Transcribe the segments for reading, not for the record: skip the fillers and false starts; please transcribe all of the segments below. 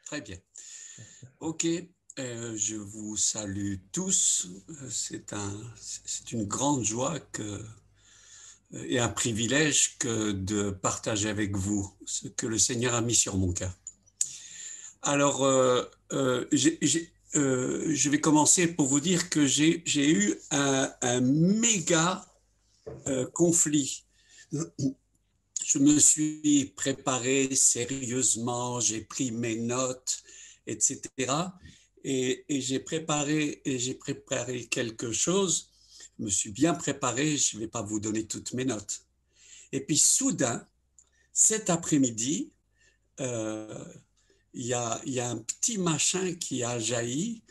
Très bien. Ok, je vous salue tous. C'est une grande joie et un privilège que de partager avec vous ce que le Seigneur a mis sur mon cœur. Alors, je vais commencer pour vous dire que j'ai eu un méga conflit. Je me suis préparé sérieusement, j'ai pris mes notes, etc. Et j'ai préparé quelque chose. Je me suis bien préparé, je ne vais pas vous donner toutes mes notes. Et puis soudain, cet après-midi, euh, il y a un petit machin qui a jailli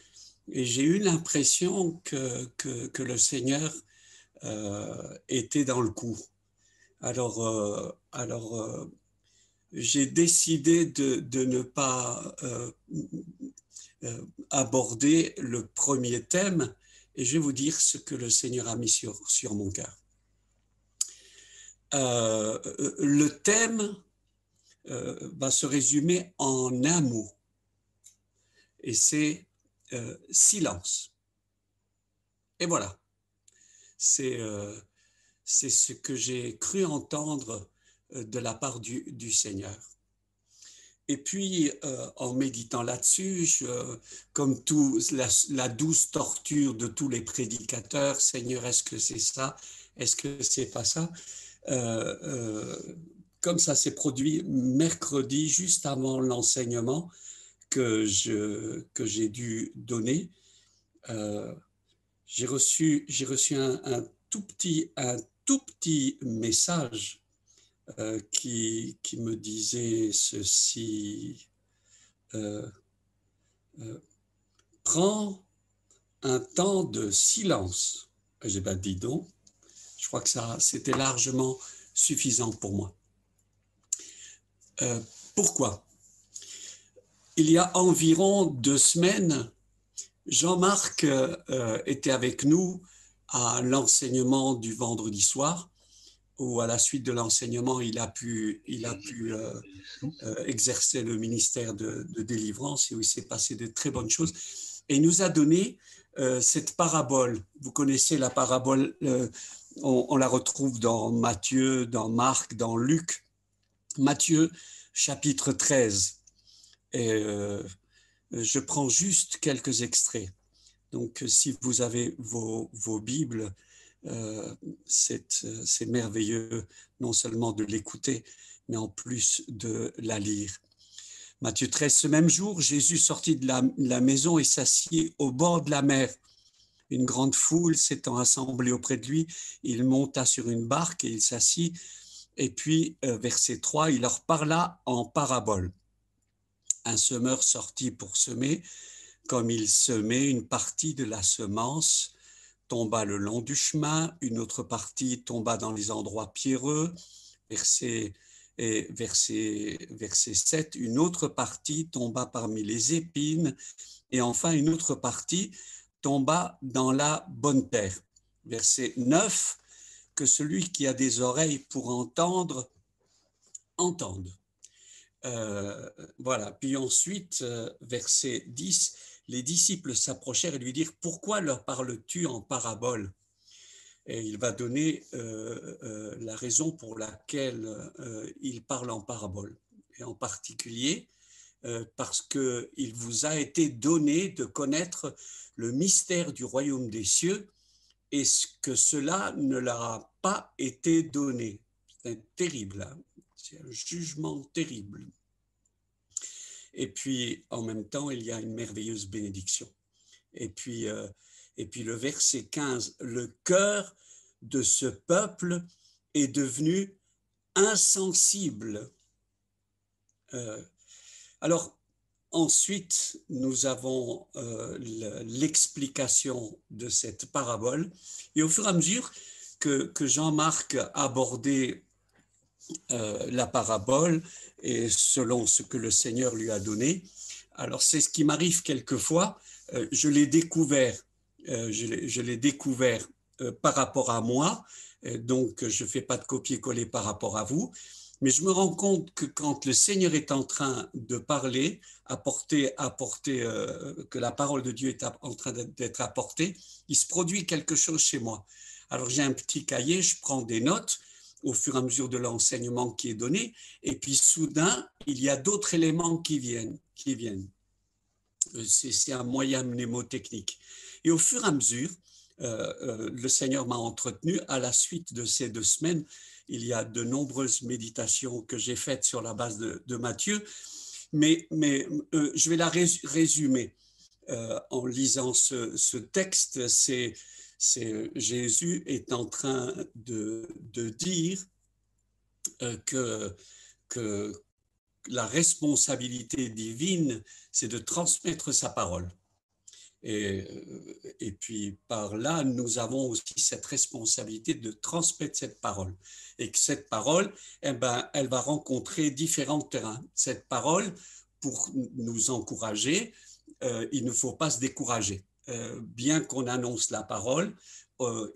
et j'ai eu l'impression que le Seigneur était dans le coup. Alors, j'ai décidé de ne pas aborder le premier thème et je vais vous dire ce que le Seigneur a mis sur mon cœur. Le thème va se résumer en un mot et c'est silence. Et voilà, c'est ce que j'ai cru entendre de la part du Seigneur. Et puis, en méditant là-dessus, comme la douce torture de tous les prédicateurs, Seigneur, est-ce que c'est ça? Est-ce que c'est pas ça? euh, euh, Comme ça s'est produit mercredi, juste avant l'enseignement que j'ai dû donner, euh, j'ai reçu un tout petit message qui me disait ceci. Euh, euh, Prends un temps de silence. J'ai pas dit donc. Je crois que ça, c'était largement suffisant pour moi. Euh, Pourquoi? Il y a environ 2 semaines, Jean-Marc était avec nous à l'enseignement du vendredi soir, où à la suite de l'enseignement, il a pu exercer le ministère de délivrance et où il s'est passé de très bonnes choses. Et il nous a donné cette parabole. Vous connaissez la parabole, on la retrouve dans Matthieu, dans Marc, dans Luc. Matthieu, chapitre 13. Et je prends juste quelques extraits. Donc, si vous avez vos Bibles, c'est merveilleux non seulement de l'écouter, mais en plus de la lire. Matthieu 13, ce même jour, Jésus sortit de la maison et s'assit au bord de la mer. Une grande foule s'étant assemblée auprès de lui, il monta sur une barque et il s'assit. Et puis, verset 3, il leur parla en parabole. Un semeur sortit pour semer. Comme il semait, une partie de la semence tomba le long du chemin, une autre partie tomba dans les endroits pierreux. Verset 7, une autre partie tomba parmi les épines, et enfin une autre partie tomba dans la bonne terre. Verset 9, que celui qui a des oreilles pour entendre, entende. Voilà. Puis ensuite, verset 10, les disciples s'approchèrent et lui dirent, pourquoi leur parles-tu en parabole? Et il va donner la raison pour laquelle il parle en parabole. Et en particulier, parce qu'il vous a été donné de connaître le mystère du royaume des cieux et que cela ne leur a pas été donné. C'est terrible, hein? C'est un jugement terrible. Et puis, en même temps, il y a une merveilleuse bénédiction. Et puis le verset 15, le cœur de ce peuple est devenu insensible. Alors, ensuite, nous avons l'explication de cette parabole. Et au fur et à mesure que Jean-Marc abordait la parabole et selon ce que le Seigneur lui a donné, alors c'est ce qui m'arrive quelquefois, je l'ai découvert, par rapport à moi, donc je ne fais pas de copier-coller par rapport à vous, Mais je me rends compte que quand le Seigneur est en train de parler, que la parole de Dieu est en train d'être apportée, il se produit quelque chose chez moi. Alors j'ai un petit cahier, je prends des notes au fur et à mesure de l'enseignement qui est donné, et puis soudain, il y a d'autres éléments qui viennent. C'est un moyen mnémotechnique. Et au fur et à mesure, le Seigneur m'a entretenu. À la suite de ces 2 semaines, il y a de nombreuses méditations que j'ai faites sur la base de Matthieu, mais je vais la résumer en lisant ce texte. C'est Jésus est en train de dire que la responsabilité divine, c'est de transmettre sa parole. Et puis par là, nous avons aussi cette responsabilité de transmettre cette parole. Et que cette parole, eh ben, elle va rencontrer différents terrains. Cette parole, pour nous encourager, il ne faut pas se décourager. Bien qu'on annonce la parole,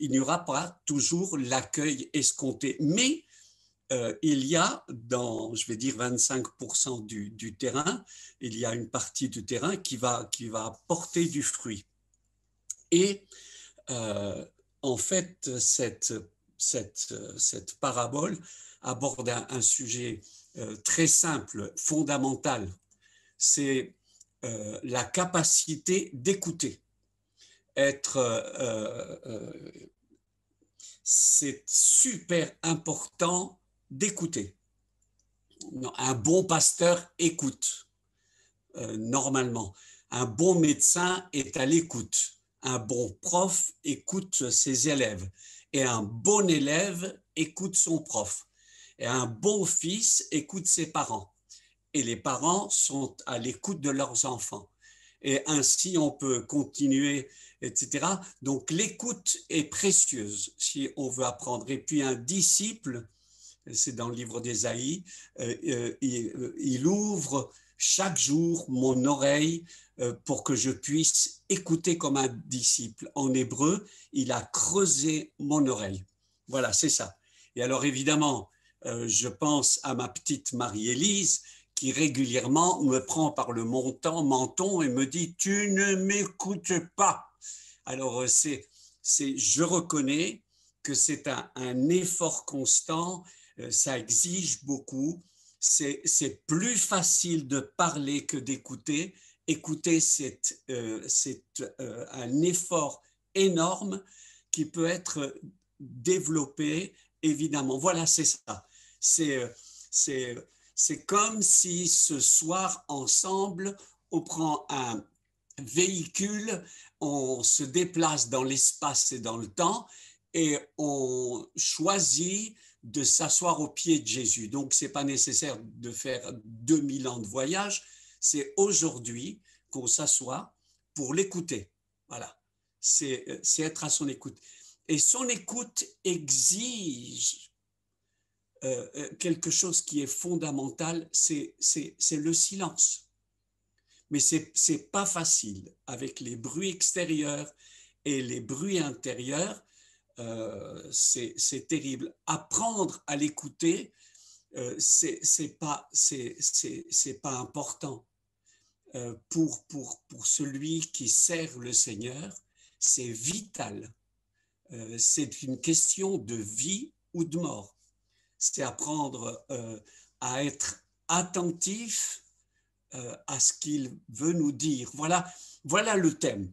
il n'y aura pas toujours l'accueil escompté. Mais il y a dans, je vais dire, 25% du terrain, il y a une partie du terrain qui va porter du fruit. Et en fait, cette parabole aborde un sujet très simple, fondamental. C'est la capacité d'écouter. C'est super important d'écouter. Un bon pasteur écoute, normalement. Un bon médecin est à l'écoute. Un bon prof écoute ses élèves. Et un bon élève écoute son prof. Et un bon fils écoute ses parents. Et les parents sont à l'écoute de leurs enfants. Et ainsi, on peut continuer, etc. Donc, l'écoute est précieuse si on veut apprendre. Et puis, un disciple, c'est dans le livre d'Ésaïe, il ouvre chaque jour mon oreille pour que je puisse écouter comme un disciple. En hébreu, il a creusé mon oreille. Voilà, c'est ça. Et alors évidemment, je pense à ma petite Marie-Élise qui régulièrement me prend par le menton et me dit « Tu ne m'écoutes pas ». Alors je reconnais que c'est un effort constant, ça exige beaucoup. C'est plus facile de parler que d'écouter. Écouter, c'est un effort énorme qui peut être développé, évidemment. Voilà, c'est ça. C'est comme si ce soir, ensemble, on prend un véhicule, on se déplace dans l'espace et dans le temps et on choisit de s'asseoir aux pieds de Jésus. Donc, ce n'est pas nécessaire de faire 2000 ans de voyage, c'est aujourd'hui qu'on s'assoit pour l'écouter. Voilà, c'est être à son écoute. Et son écoute exige quelque chose qui est fondamental, c'est le silence. Mais ce n'est pas facile avec les bruits extérieurs et les bruits intérieurs. C'est terrible. Apprendre à l'écouter, c'est pas important. Pour celui qui sert le Seigneur, c'est vital. C'est une question de vie ou de mort. C'est apprendre à être attentif à ce qu'il veut nous dire. Voilà le thème.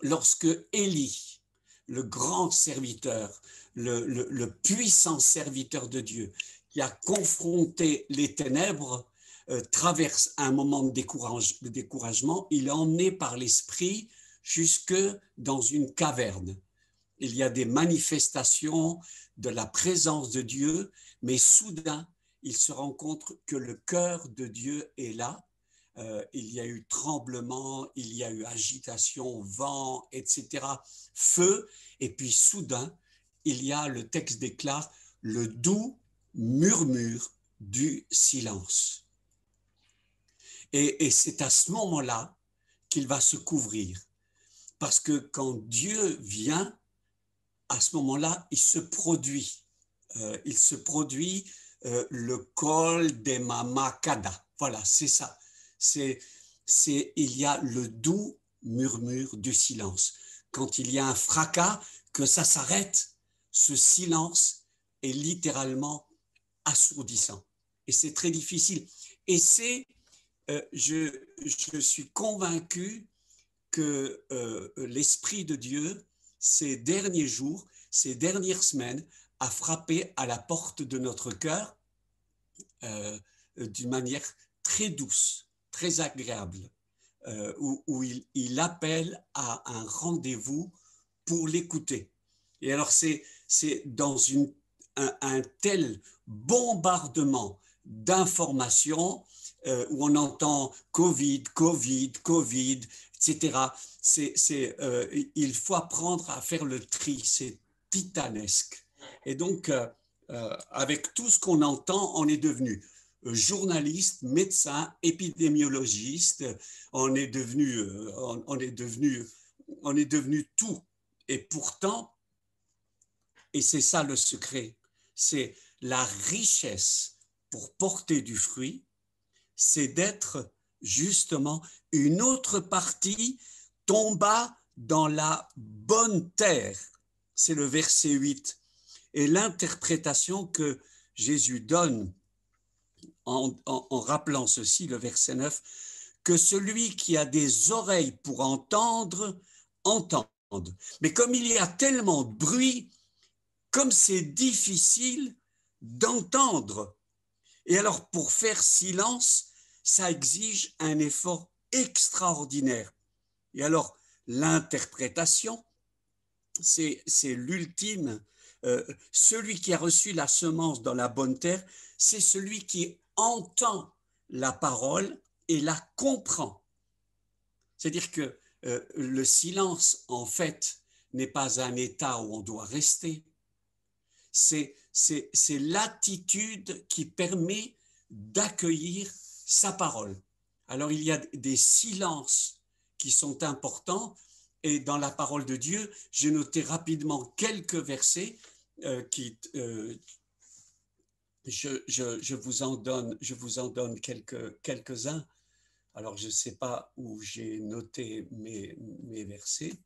Lorsque Élie, le grand serviteur, le puissant serviteur de Dieu, qui a confronté les ténèbres, traverse un moment de découragement, il est emmené par l'Esprit jusque dans une caverne. Il y a des manifestations de la présence de Dieu, mais soudain, il se rend compte que le cœur de Dieu est là. Il y a eu tremblement, il y a eu agitation, vent, etc., feu, et puis soudain, il y a, le texte déclare, le doux murmure du silence. Et c'est à ce moment-là qu'il va se couvrir. Parce que quand Dieu vient, à ce moment-là, il se produit. Il se produit le col des Mamakada. Voilà, c'est ça. Il y a le doux murmure du silence. Quand il y a un fracas, que ça s'arrête, ce silence est littéralement assourdissant. Et c'est très difficile. Et je suis convaincu que l'Esprit de Dieu, ces derniers jours, ces dernières semaines, a frappé à la porte de notre cœur d'une manière très douce, très agréable, où il appelle à un rendez-vous pour l'écouter. Et alors c'est dans un tel bombardement d'informations où on entend Covid, Covid, Covid, etc. Il faut apprendre à faire le tri, c'est titanesque. Et donc, avec tout ce qu'on entend, on est devenu journaliste, médecin, épidémiologiste, on est devenu tout. Et pourtant, et c'est ça le secret, c'est la richesse pour porter du fruit, c'est d'être justement une autre partie tomba dans la bonne terre. C'est le verset 8. Et l'interprétation que Jésus donne en rappelant ceci, le verset 9, que celui qui a des oreilles pour entendre, entende. Mais comme il y a tellement de bruit, comme c'est difficile d'entendre, et alors pour faire silence, ça exige un effort extraordinaire. Et alors l'interprétation, c'est l'ultime. Celui qui a reçu la semence dans la bonne terre, c'est celui qui entend la parole et la comprend. C'est-à-dire que le silence, en fait, n'est pas un état où on doit rester. C'est l'attitude qui permet d'accueillir sa parole. Alors, il y a des silences qui sont importants, et dans la parole de Dieu, j'ai noté rapidement quelques versets je vous en donne quelques-uns. Alors, je ne sais pas où j'ai noté mes versets.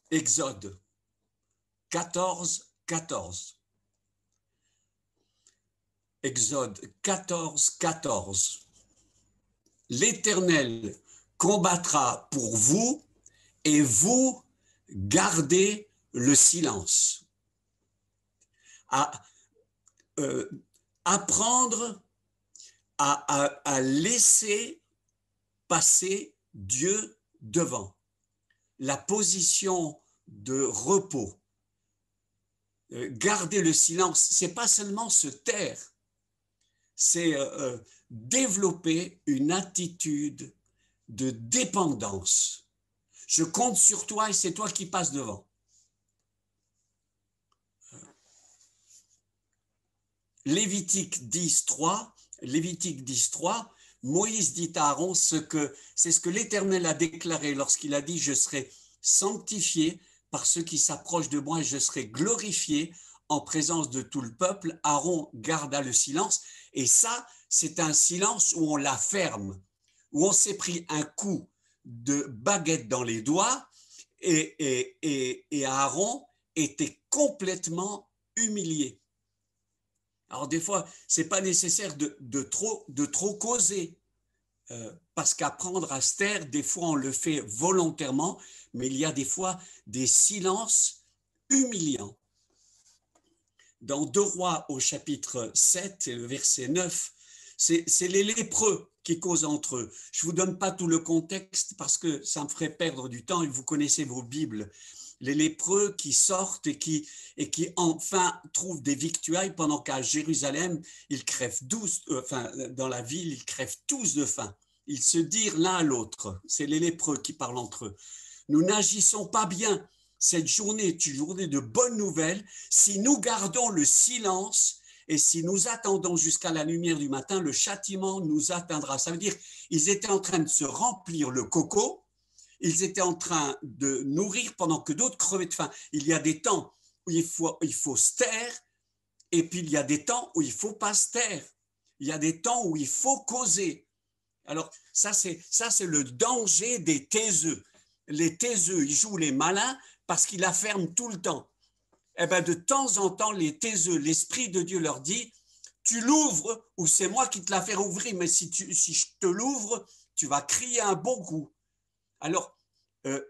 Exode 14, 14. Exode 14, 14. L'Éternel combattra pour vous et vous gardez le silence. Apprendre à laisser passer Dieu devant. La position de repos. Garder le silence, c'est pas seulement se taire, c'est développer une attitude de dépendance. Je compte sur toi et c'est toi qui passes devant. Lévitique 10, 3, Moïse dit à Aaron c'est ce que l'Éternel a déclaré lorsqu'il a dit « Je serai sanctifié par ceux qui s'approchent de moi et je serai glorifié en présence de tout le peuple. » Aaron garda le silence et ça, c'est un silence où on la ferme, où on s'est pris un coup de baguette dans les doigts et Aaron était complètement humilié. Alors des fois, ce n'est pas nécessaire de trop causer, parce qu'apprendre à se taire, des fois on le fait volontairement, mais il y a des fois des silences humiliants. Dans 2 Rois au chapitre 7, verset 9, c'est les lépreux qui causent entre eux. Je ne vous donne pas tout le contexte parce que ça me ferait perdre du temps et vous connaissez vos Bibles. Les lépreux qui sortent et qui enfin trouvent des victuailles pendant qu'à Jérusalem, ils crèvent dans la ville, ils crèvent tous de faim. Ils se dirent l'un à l'autre. C'est les lépreux qui parlent entre eux. Nous n'agissons pas bien. Cette journée est une journée de bonnes nouvelles si nous gardons le silence Et si nous attendons jusqu'à la lumière du matin, le châtiment nous atteindra. Ça veut dire qu'ils étaient en train de se remplir le coco, ils étaient en train de nourrir pendant que d'autres crevaient de faim. Il y a des temps où il faut se taire, et puis il y a des temps où il ne faut pas se taire. Il y a des temps où il faut causer. Alors ça c'est le danger des taiseux. Les taiseux, ils jouent les malins parce qu'ils la ferment tout le temps. Eh bien, de temps en temps, les taiseux, l'Esprit de Dieu leur dit, tu l'ouvres ou c'est moi qui te la fais ouvrir, mais si je te l'ouvre, tu vas crier un bon coup. Alors,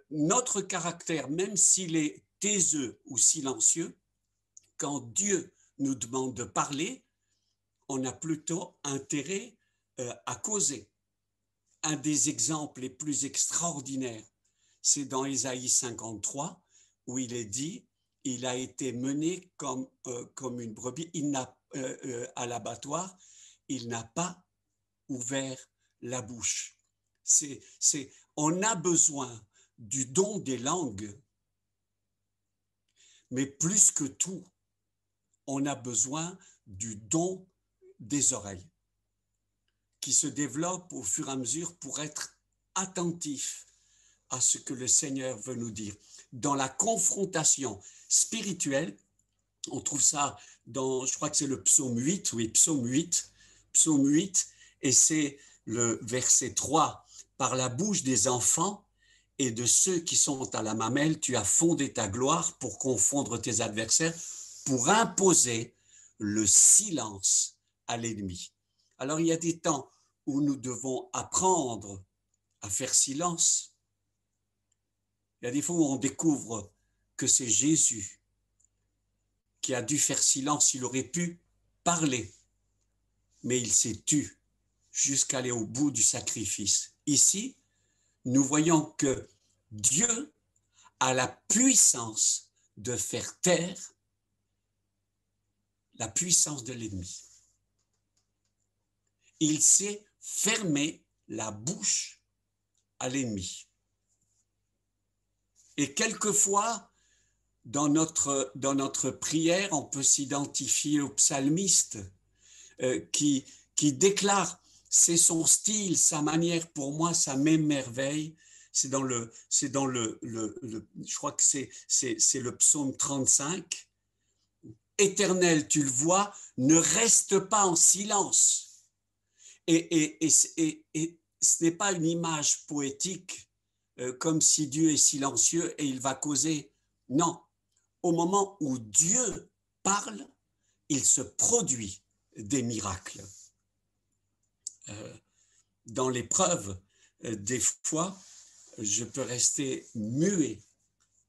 notre caractère, même s'il est taiseux ou silencieux, quand Dieu nous demande de parler, on a plutôt intérêt à causer. Un des exemples les plus extraordinaires, c'est dans Ésaïe 53, où il est dit, il a été mené comme une brebis, à l'abattoir, il n'a pas ouvert la bouche. On a besoin du don des langues, mais plus que tout, on a besoin du don des oreilles, qui se développent au fur et à mesure pour être attentifs à ce que le Seigneur veut nous dire. Dans la confrontation spirituelle, on trouve ça dans, je crois que c'est le psaume 8, oui, psaume 8, et c'est le verset 3. Par la bouche des enfants et de ceux qui sont à la mamelle, tu as fondé ta gloire pour confondre tes adversaires, pour imposer le silence à l'ennemi. Alors il y a des temps où nous devons apprendre à faire silence. Il y a des fois où on découvre que c'est Jésus qui a dû faire silence. Il aurait pu parler, mais il s'est tu jusqu'à aller au bout du sacrifice. Ici, nous voyons que Dieu a la puissance de faire taire la puissance de l'ennemi. Il sait fermer la bouche à l'ennemi. Et quelquefois, dans notre prière, on peut s'identifier au psalmiste qui déclare, c'est son style, sa manière, pour moi, ça m'émerveille. C'est dans je crois que c'est le psaume 35. Éternel, tu le vois, ne reste pas en silence. Et ce n'est pas une image poétique, comme si Dieu est silencieux et il va causer. Non, au moment où Dieu parle, il se produit des miracles. Dans l'épreuve, des fois, je peux rester muet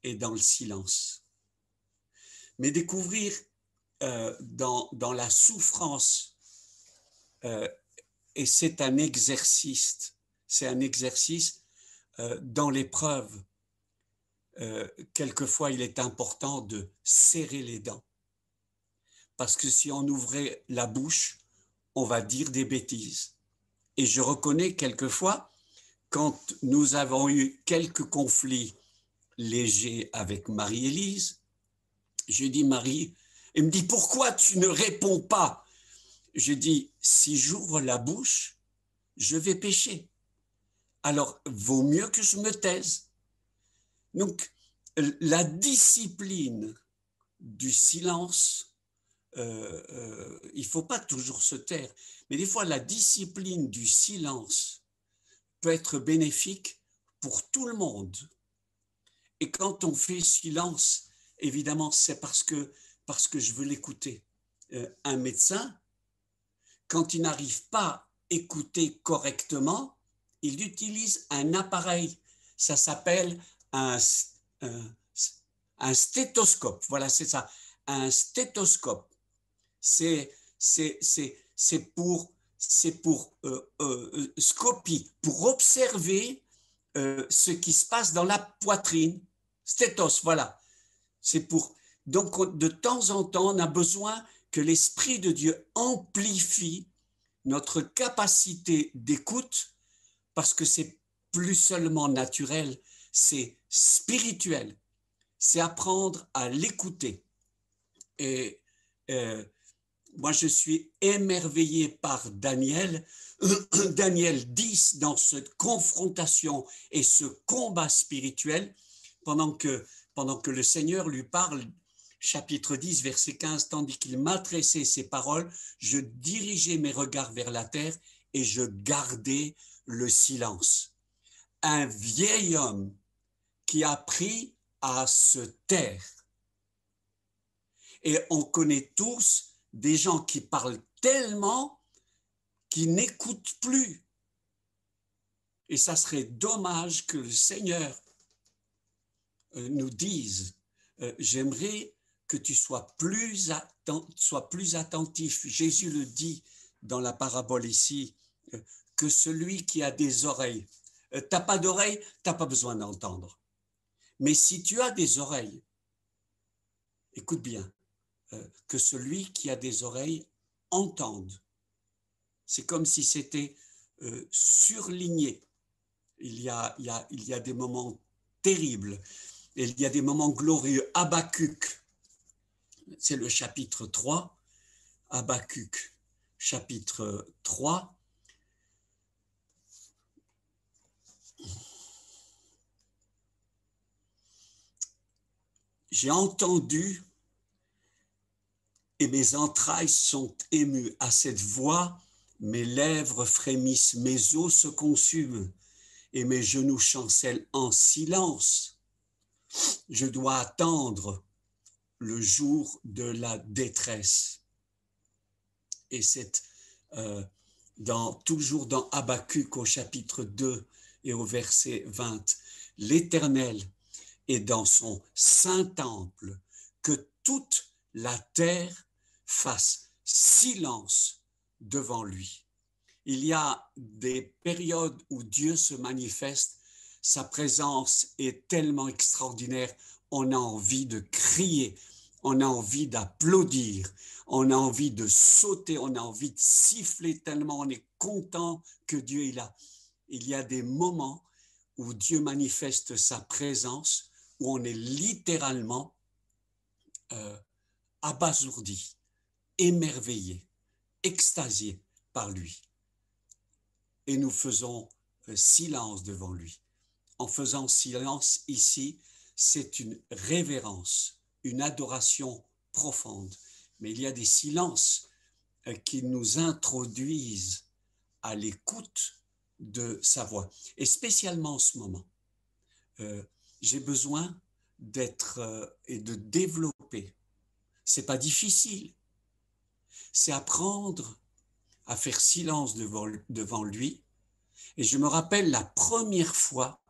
et dans le silence. Mais découvrir dans la souffrance, et c'est un exercice dans l'épreuve. Quelquefois, il est important de serrer les dents. Parce que si on ouvrait la bouche, on va dire des bêtises. Et je reconnais quelquefois, quand nous avons eu quelques conflits légers avec Marie-Élise, je dis Marie, elle me dit pourquoi tu ne réponds pas? Je dis si j'ouvre la bouche, je vais pécher. Alors vaut mieux que je me taise. Donc la discipline du silence, il ne faut pas toujours se taire, mais des fois la discipline du silence peut être bénéfique pour tout le monde. Et quand on fait silence, évidemment, c'est parce que je veux l'écouter. Un médecin, quand il n'arrive pas à écouter correctement, il utilise un appareil. Ça s'appelle un stéthoscope. Voilà, c'est ça. Un stéthoscope. C'est pour scopie, pour observer ce qui se passe dans la poitrine. Stéthos, voilà. C'est pour. Donc, de temps en temps, on a besoin que l'Esprit de Dieu amplifie notre capacité d'écoute, parce que c'est plus seulement naturel, c'est spirituel. C'est apprendre à l'écouter. Et Moi, je suis émerveillé par Daniel. Daniel 10, dans cette confrontation et ce combat spirituel, pendant que le Seigneur lui parle, chapitre 10, verset 15, tandis qu'il m'adressait ces paroles, je dirigeais mes regards vers la terre et je gardais le silence. Un vieil homme qui a appris à se taire. Et on connaît tous des gens qui parlent tellement qu'ils n'écoutent plus. Et ça serait dommage que le Seigneur nous dise, j'aimerais que tu sois plus attentif. Jésus le dit dans la parabole ici, que celui qui a des oreilles, t'as pas d'oreilles, t'as pas besoin d'entendre. Mais si tu as des oreilles, écoute bien, que celui qui a des oreilles entende. C'est comme si c'était surligné. Il y a des moments terribles, et il y a des moments glorieux. Habakkuk, c'est le chapitre 3, Habakkuk, chapitre 3. J'ai entendu et mes entrailles sont émues à cette voix, mes lèvres frémissent, mes os se consument et mes genoux chancellent en silence. Je dois attendre le jour de la détresse. Et c'est toujours dans Habakkuk au chapitre 2 et au verset 20. L'Éternel est dans son saint temple, que toute la terre fasse silence devant lui. Il y a des périodes où Dieu se manifeste, sa présence est tellement extraordinaire, on a envie de crier, on a envie d'applaudir, on a envie de sauter, on a envie de siffler tellement on est content que Dieu est là. Il y a des moments où Dieu manifeste sa présence, où on est littéralement abasourdi, émerveillé, extasié par lui. Et nous faisons silence devant lui. En faisant silence ici, c'est une révérence, une adoration profonde. Mais il y a des silences qui nous introduisent à l'écoute de sa voix. Et spécialement en ce moment, j'ai besoin d'être et de développer. C'est pas difficile. C'est apprendre à faire silence devant lui. Et je me rappelle la première fois,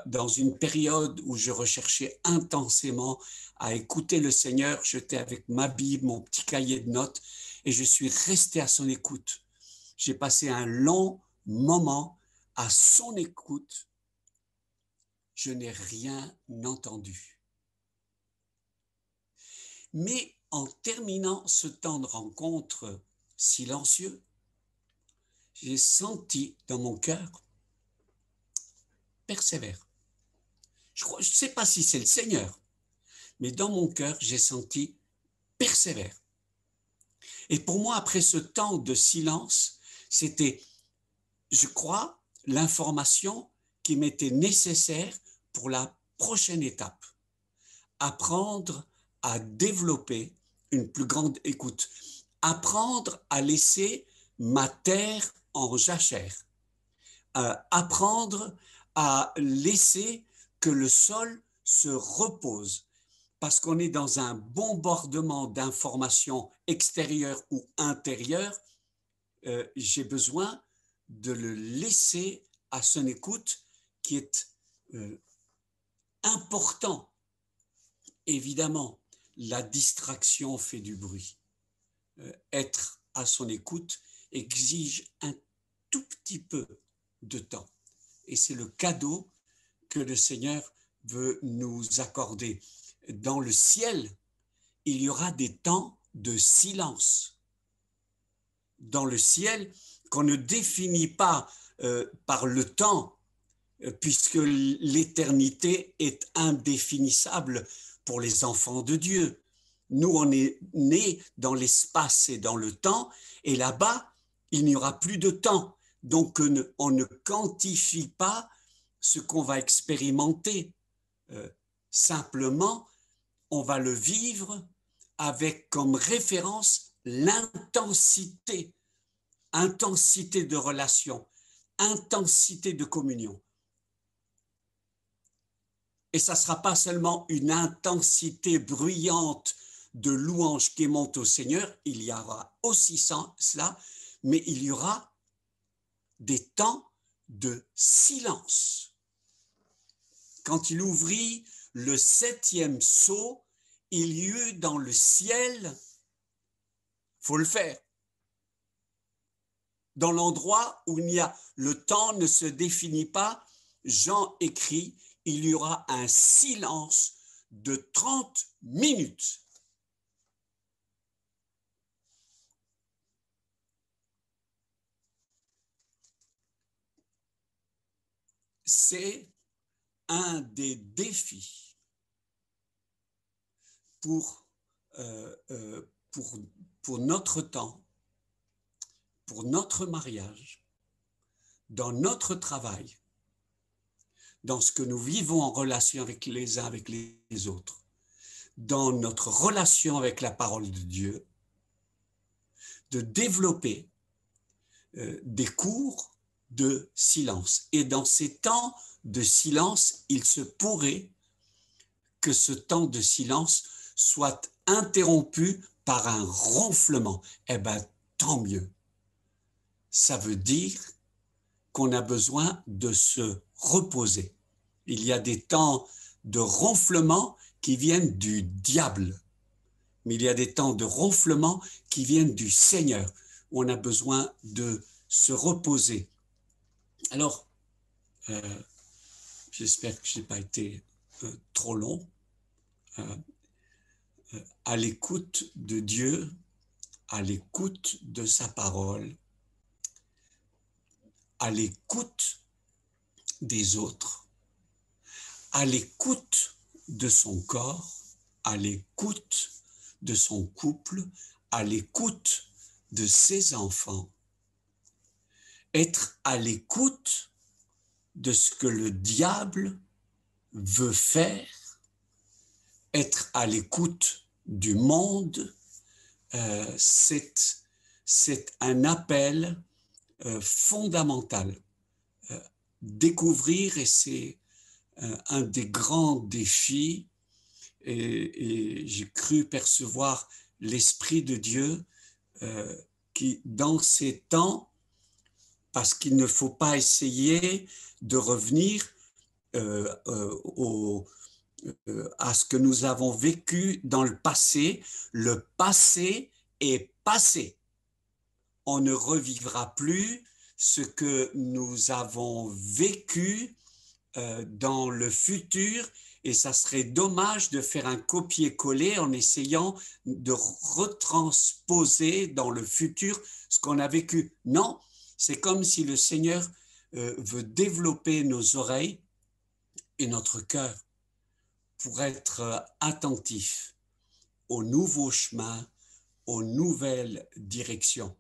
dans une période où je recherchais intensément à écouter le Seigneur, j'étais avec ma Bible, mon petit cahier de notes, et je suis resté à son écoute. J'ai passé un long moment à son écoute. Je n'ai rien entendu. Mais en terminant ce temps de rencontre silencieux, j'ai senti dans mon cœur, persévère. Je ne sais pas si c'est le Seigneur, mais dans mon cœur, j'ai senti, persévère. Et pour moi, après ce temps de silence, c'était, je crois, l'information qui m'était nécessaire pour la prochaine étape. Apprendre à développer une plus grande écoute. Apprendre à laisser ma terre en jachère. Apprendre à laisser que le sol se repose. Parce qu'on est dans un bombardement d'informations extérieures ou intérieures, j'ai besoin de le laisser à son écoute qui est important. Évidemment, la distraction fait du bruit. Être à son écoute exige un tout petit peu de temps. Et c'est le cadeau que le Seigneur veut nous accorder. Dans le ciel, il y aura des temps de silence. Dans le ciel, qu'on ne définit pas par le temps, puisque l'éternité est indéfinissable pour les enfants de Dieu. Nous, on est nés dans l'espace et dans le temps, et là-bas, il n'y aura plus de temps. Donc, on ne quantifie pas ce qu'on va expérimenter. Simplement, on va le vivre avec comme référence l'intensité, intensité de relation, intensité de communion. Et ça ne sera pas seulement une intensité bruyante de louange qui monte au Seigneur, il y aura aussi cela, mais il y aura des temps de silence. Quand il ouvrit le 7e sceau, il y eut dans le ciel, faut le faire, dans l'endroit où le temps ne se définit pas, Jean écrit, il y aura un silence de 30 minutes. C'est un des défis pour notre temps, pour notre mariage, dans notre travail, dans ce que nous vivons en relation avec les uns avec les autres, dans notre relation avec la parole de Dieu, de développer des cours de silence. Et dans ces temps de silence, il se pourrait que ce temps de silence soit interrompu par un ronflement. Eh bien, tant mieux. Ça veut dire qu'on a besoin de se reposer. Il y a des temps de ronflement qui viennent du diable, mais il y a des temps de ronflement qui viennent du Seigneur, où on a besoin de se reposer. Alors, j'espère que je n'ai pas été trop long. À l'écoute de Dieu, à l'écoute de sa parole, à l'écoute des autres, à l'écoute de son corps, à l'écoute de son couple, à l'écoute de ses enfants, être à l'écoute de ce que le diable veut faire, être à l'écoute du monde, c'est un appel fondamental. Découvrir, et c'est un des grands défis, et j'ai cru percevoir l'Esprit de Dieu qui, dans ces temps, parce qu'il ne faut pas essayer de revenir à ce que nous avons vécu dans le passé. Le passé est passé. On ne revivra plus ce que nous avons vécu dans le futur, et ça serait dommage de faire un copier-coller en essayant de retransposer dans le futur ce qu'on a vécu. Non, c'est comme si le Seigneur veut développer nos oreilles et notre cœur pour être attentif aux nouveaux chemins, aux nouvelles directions.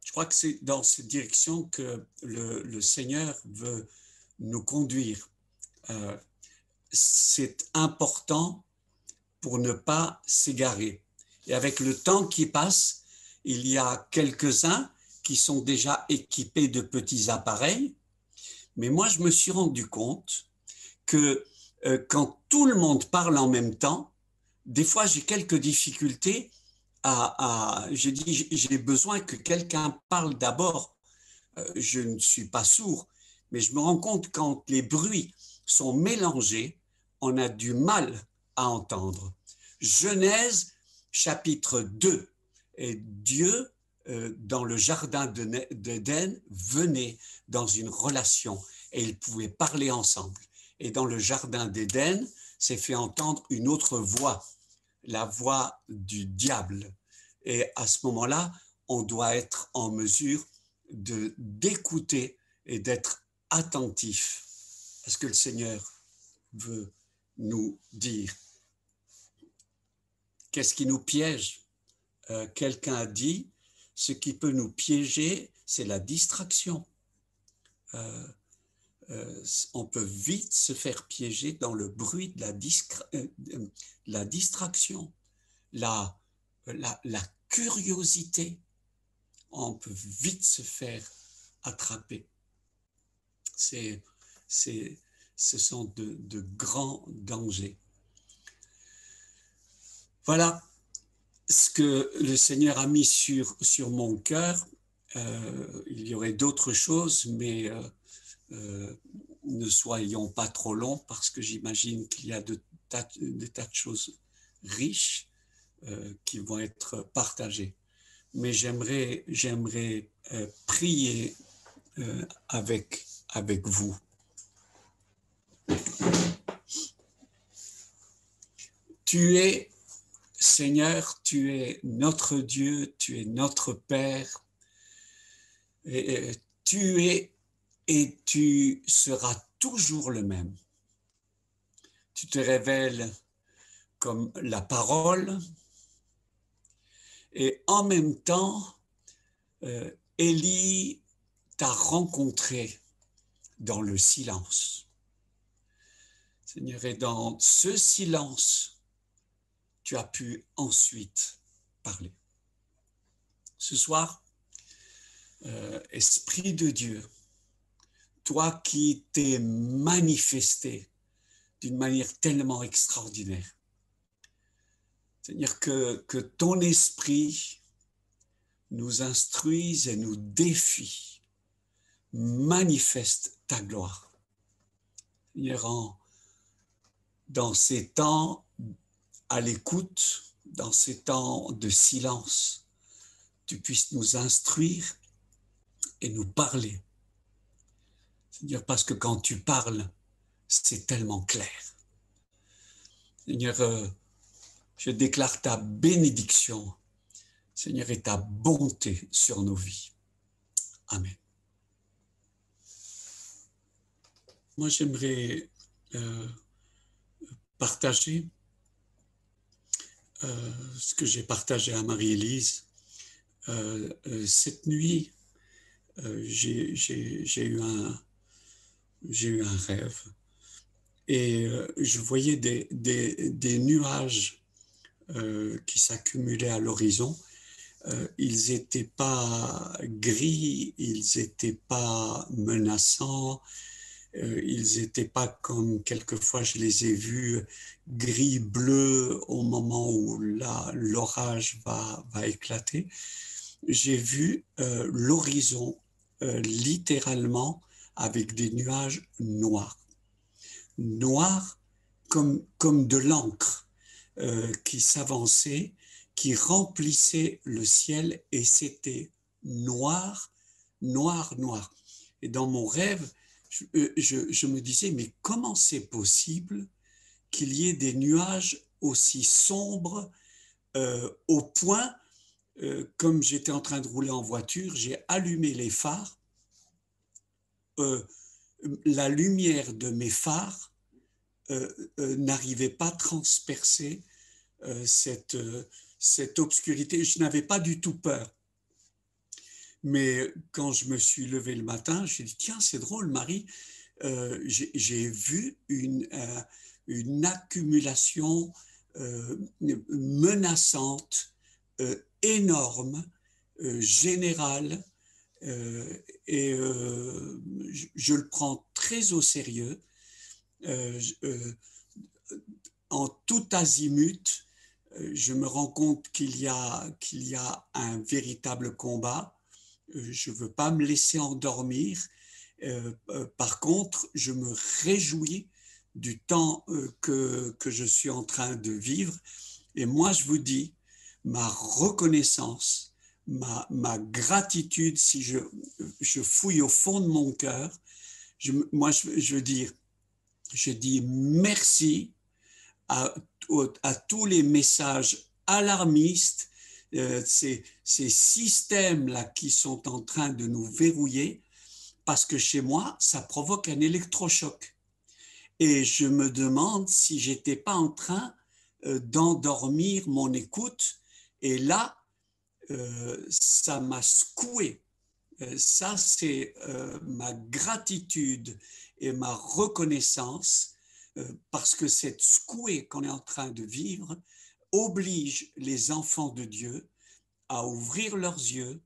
Je crois que c'est dans cette direction que le Seigneur veut nous conduire. C'est important pour ne pas s'égarer. Et avec le temps qui passe, il y a quelques-uns qui sont déjà équipés de petits appareils, mais moi je me suis rendu compte que quand tout le monde parle en même temps, des fois j'ai quelques difficultés j'ai besoin que quelqu'un parle d'abord. Je ne suis pas sourd, mais je me rends compte quand les bruits sont mélangés, on a du mal à entendre. Genèse chapitre 2, et Dieu, dans le jardin d'Éden, venait dans une relation et ils pouvaient parler ensemble. Et dans le jardin d'Éden, s'est fait entendre une autre voix, la voix du diable. Et à ce moment-là, on doit être en mesure d'écouter et d'être attentif à ce que le Seigneur veut nous dire. Qu'est-ce qui nous piège? Quelqu'un a dit, ce qui peut nous piéger, c'est la distraction. On peut vite se faire piéger dans le bruit de la distraction, la curiosité. On peut vite se faire attraper. Ce sont de grands dangers. Voilà ce que le Seigneur a mis sur mon cœur. Il y aurait d'autres choses, mais ne soyons pas trop longs parce que j'imagine qu'il y a des tas de choses riches qui vont être partagées. Mais j'aimerais prier avec vous. Tu es, Seigneur, tu es notre Dieu, tu es notre Père, et tu es et tu seras toujours le même. Tu te révèles comme la parole, et en même temps, Élie t'a rencontré dans le silence. Seigneur, et dans ce silence, tu as pu ensuite parler. Ce soir, Esprit de Dieu, toi qui t'es manifesté d'une manière tellement extraordinaire, Seigneur, que ton esprit nous instruise et nous défie, manifeste ta gloire. Seigneur, dans ces temps à l'écoute, dans ces temps de silence, tu puisses nous instruire et nous parler. Seigneur, parce que quand tu parles, c'est tellement clair. Seigneur, je déclare ta bénédiction, Seigneur, et ta bonté sur nos vies. Amen. Moi, j'aimerais partager ce que j'ai partagé à Marie-Élise. Cette nuit, j'ai eu un rêve et je voyais des nuages qui s'accumulaient à l'horizon. Ils n'étaient pas gris, ils n'étaient pas menaçants, ils n'étaient pas comme quelquefois je les ai vus gris-bleu au moment où l'orage va éclater. J'ai vu l'horizon littéralement avec des nuages noirs. Noirs comme de l'encre qui s'avançait, qui remplissait le ciel et c'était noir, noir, noir. Et dans mon rêve, je me disais, mais comment c'est possible qu'il y ait des nuages aussi sombres au point, comme j'étais en train de rouler en voiture, j'ai allumé les phares, la lumière de mes phares n'arrivait pas à transpercer cette obscurité. Je n'avais pas du tout peur. Mais quand je me suis levé le matin, j'ai dit, tiens, c'est drôle, Marie, j'ai vu une accumulation menaçante, énorme, générale, et je le prends très au sérieux. En tout azimut, je me rends compte qu'il y a un véritable combat. Je ne veux pas me laisser endormir. Par contre, je me réjouis du temps que je suis en train de vivre. Et moi, je vous dis, ma reconnaissance, ma gratitude, si je fouille au fond de mon cœur, je dis merci à tous les messages alarmistes, ces systèmes-là qui sont en train de nous verrouiller, parce que chez moi, ça provoque un électrochoc. Et je me demande si j'étais pas en train d'endormir mon écoute. Et là, ça m'a secoué. Ça, c'est ma gratitude et ma reconnaissance parce que cette secouée qu'on est en train de vivre oblige les enfants de Dieu à ouvrir leurs yeux,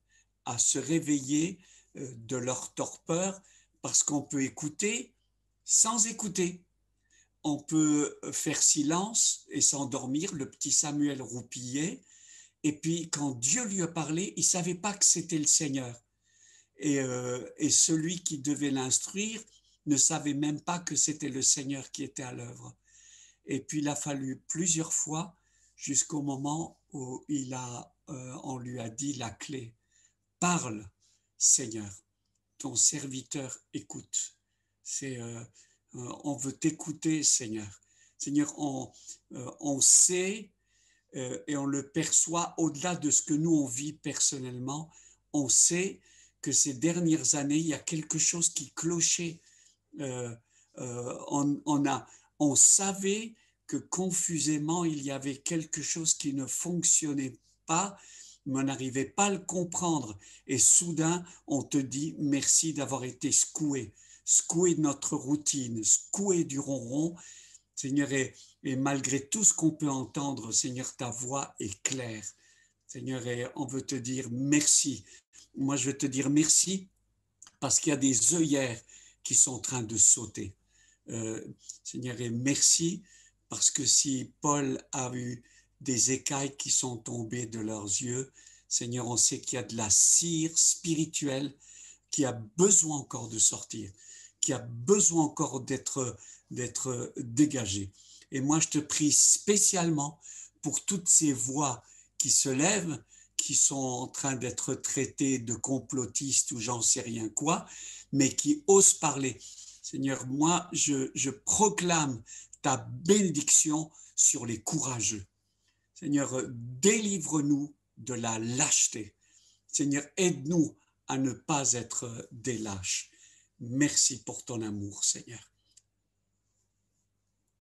à se réveiller de leur torpeur, parce qu'on peut écouter sans écouter. On peut faire silence et s'endormir. Le petit Samuel roupillait. Et puis, quand Dieu lui a parlé, il ne savait pas que c'était le Seigneur. Et celui qui devait l'instruire ne savait même pas que c'était le Seigneur qui était à l'œuvre. Et puis, il a fallu plusieurs fois jusqu'au moment où on lui a dit la clé. Parle, Seigneur, ton serviteur écoute. On veut t'écouter, Seigneur. Seigneur, on sait et on le perçoit au-delà de ce que nous on vit personnellement. On sait que ces dernières années, il y a quelque chose qui clochait. Euh, on savait que confusément, il y avait quelque chose qui ne fonctionnait pas, mais on n'arrivait pas à le comprendre. Et soudain, on te dit merci d'avoir été secoué, secoué de notre routine, secoué du ronron. Seigneur, et malgré tout ce qu'on peut entendre, Seigneur, ta voix est claire. Seigneur, et on veut te dire merci. Moi, je veux te dire merci parce qu'il y a des œillères qui sont en train de sauter. Seigneur, et merci parce que si Paul a eu des écailles qui sont tombées de leurs yeux, Seigneur, on sait qu'il y a de la cire spirituelle qui a besoin encore de sortir, qui a besoin encore d'être dégagée. Et moi, je te prie spécialement pour toutes ces voix qui se lèvent, qui sont en train d'être traitées de complotistes ou j'en sais rien quoi, mais qui osent parler. Seigneur, moi, je proclame ta bénédiction sur les courageux. Seigneur, délivre-nous de la lâcheté. Seigneur, aide-nous à ne pas être des lâches. Merci pour ton amour, Seigneur.